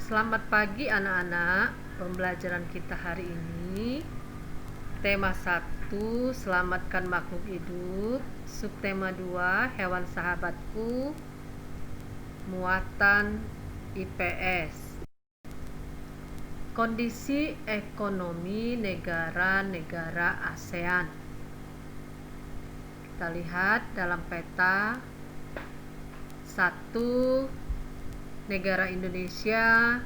Selamat pagi anak-anak. Pembelajaran kita hari ini tema 1 selamatkan makhluk hidup, subtema 2 hewan sahabatku, muatan IPS. Kondisi ekonomi negara-negara ASEAN. Kita lihat dalam peta. 1 negara Indonesia,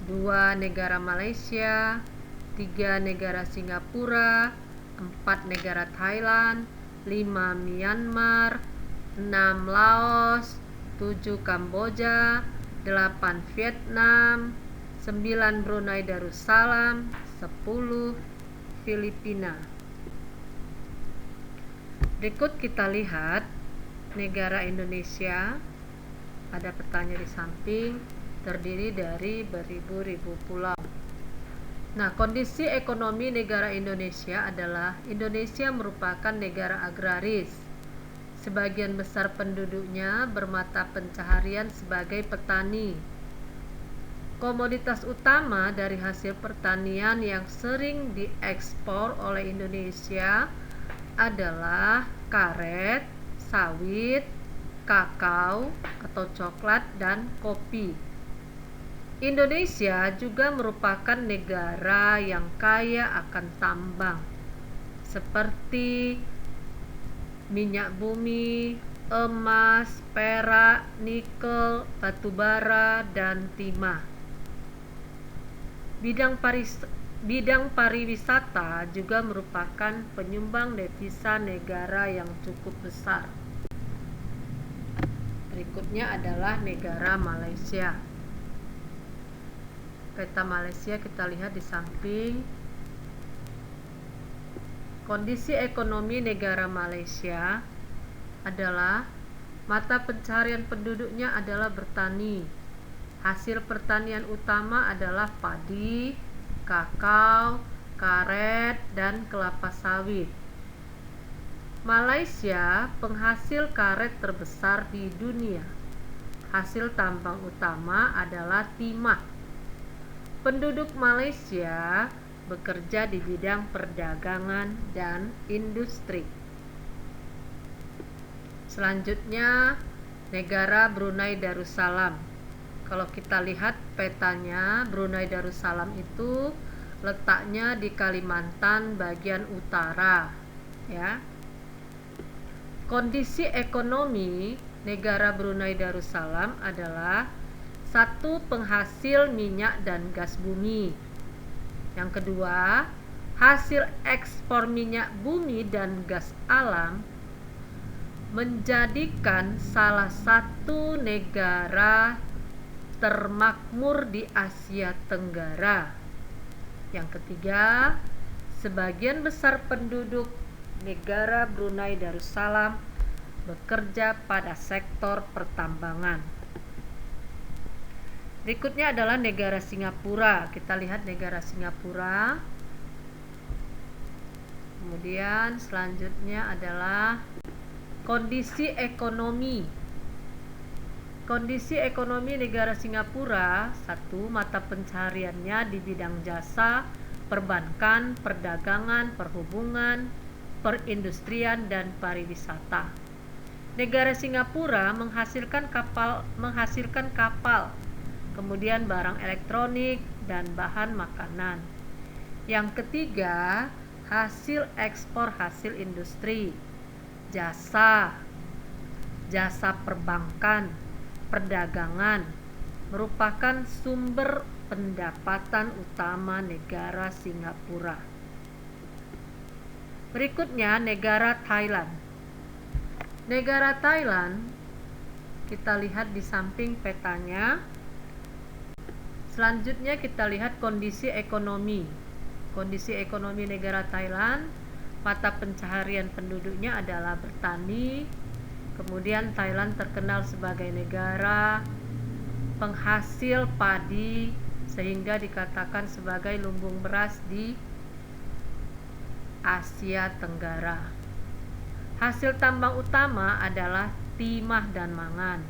2 negara Malaysia, 3 negara Singapura, 4 negara Thailand, 5 Myanmar, 6 Laos, 7 Kamboja, 8 Vietnam, 9 Brunei Darussalam, 10 Filipina. Berikut kita lihat negara Indonesia. Ada petanya di samping, terdiri dari beribu-ribu pulau. Nah, kondisi ekonomi negara Indonesia adalah Indonesia merupakan negara agraris. Sebagian besar penduduknya bermata pencaharian sebagai petani. Komoditas utama dari hasil pertanian yang sering diekspor oleh Indonesia adalah karet, sawit, kakao atau coklat, dan kopi. Indonesia juga merupakan negara yang kaya akan tambang seperti minyak bumi, emas, perak, nikel, batu bara, dan timah. Bidang pariwisata juga merupakan penyumbang devisa negara yang cukup besar. Berikutnya adalah negara Malaysia. Peta Malaysia kita lihat di samping. Kondisi ekonomi negara Malaysia adalah mata pencaharian penduduknya adalah bertani. Hasil pertanian utama adalah padi, kakao, karet, dan kelapa sawit. Malaysia penghasil karet terbesar di dunia. Hasil tambang utama adalah timah. Penduduk Malaysia bekerja di bidang perdagangan dan industri. Selanjutnya, negara Brunei Darussalam. Kalau kita lihat petanya, Brunei Darussalam itu letaknya di Kalimantan bagian utara, ya. Kondisi ekonomi negara Brunei Darussalam adalah 1 penghasil minyak dan gas bumi. Yang kedua, hasil ekspor minyak bumi dan gas alam menjadikan salah satu negara termakmur di Asia Tenggara. Yang ketiga, sebagian besar penduduk negara Brunei Darussalam bekerja pada sektor pertambangan. Berikutnya adalah negara Singapura. Kita lihat negara Singapura. Kemudian selanjutnya adalah kondisi ekonomi. Kondisi ekonomi negara Singapura, 1, mata pencahariannya di bidang jasa, perbankan, perdagangan, perhubungan, perindustrian, dan pariwisata. Negara Singapura menghasilkan kapal, kemudian barang elektronik dan bahan makanan. Yang ketiga, hasil ekspor hasil industri, jasa perbankan, perdagangan merupakan sumber pendapatan utama negara Singapura. Berikutnya negara Thailand. Negara Thailand kita lihat di samping petanya. Selanjutnya kita lihat kondisi ekonomi. Kondisi ekonomi negara Thailand, mata pencaharian penduduknya adalah bertani. Kemudian Thailand terkenal sebagai negara penghasil padi sehingga dikatakan sebagai lumbung beras di Asia Tenggara. Hasil tambang utama adalah timah dan mangan.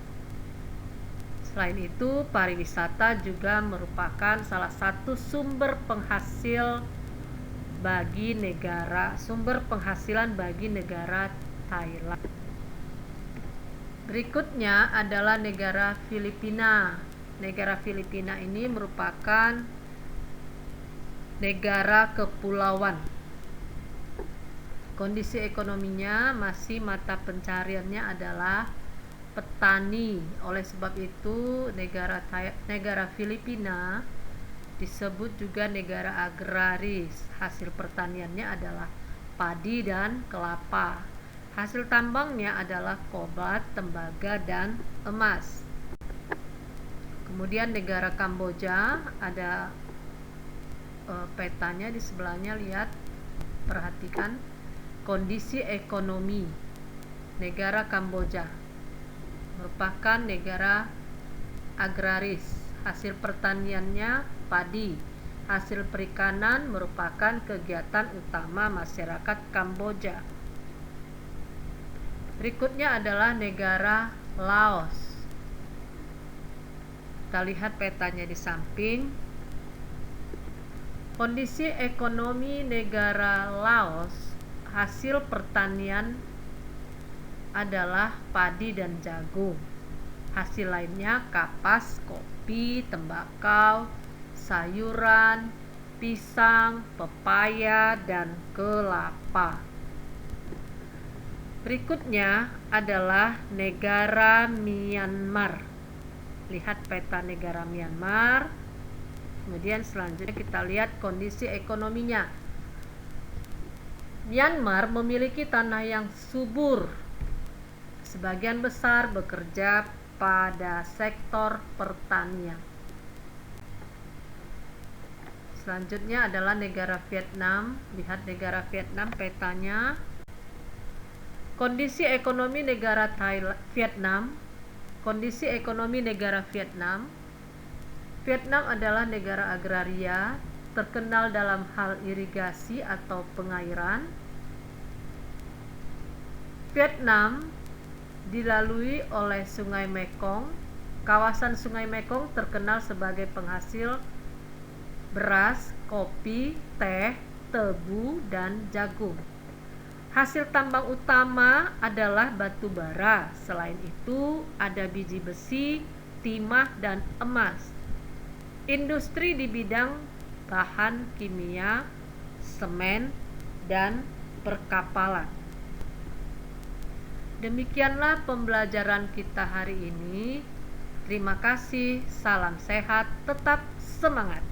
Selain itu, pariwisata juga merupakan salah satu sumber penghasilan bagi negara Thailand. Berikutnya adalah negara Filipina. Negara Filipina ini merupakan negara kepulauan. Kondisi ekonominya masih mata pencariannya adalah petani. Oleh sebab itu negara Filipina disebut juga negara agraris. Hasil pertaniannya adalah padi dan kelapa. Hasil tambangnya adalah kobalt, tembaga, dan emas. Kemudian negara Kamboja, ada petanya di sebelahnya, lihat, perhatikan kondisi ekonomi negara Kamboja. Merupakan negara agraris. Hasil pertaniannya padi. Hasil perikanan merupakan kegiatan utama masyarakat Kamboja. Berikutnya adalah negara Laos. Kita lihat petanya di samping. Kondisi ekonomi negara Laos, hasil pertanian adalah padi dan jagung. Hasil lainnya kapas, kopi, tembakau, sayuran, pisang, pepaya, dan kelapa. Berikutnya adalah negara Myanmar. Lihat peta negara Myanmar. Kemudian selanjutnya kita lihat kondisi ekonominya. Myanmar memiliki tanah yang subur. Sebagian besar bekerja pada sektor pertanian. Selanjutnya adalah negara Vietnam. Lihat negara Vietnam petanya. Kondisi ekonomi negara Vietnam. Kondisi ekonomi negara Vietnam. Vietnam adalah negara agraria, terkenal dalam hal irigasi atau pengairan. Vietnam dilalui oleh Sungai Mekong. Kawasan Sungai Mekong terkenal sebagai penghasil beras, kopi, teh, tebu, dan jagung. Hasil tambang utama adalah batu bara. Selain itu, ada biji besi, timah, dan emas. Industri di bidang bahan kimia, semen, dan perkapalan. Demikianlah pembelajaran kita hari ini. Terima kasih, salam sehat, tetap semangat.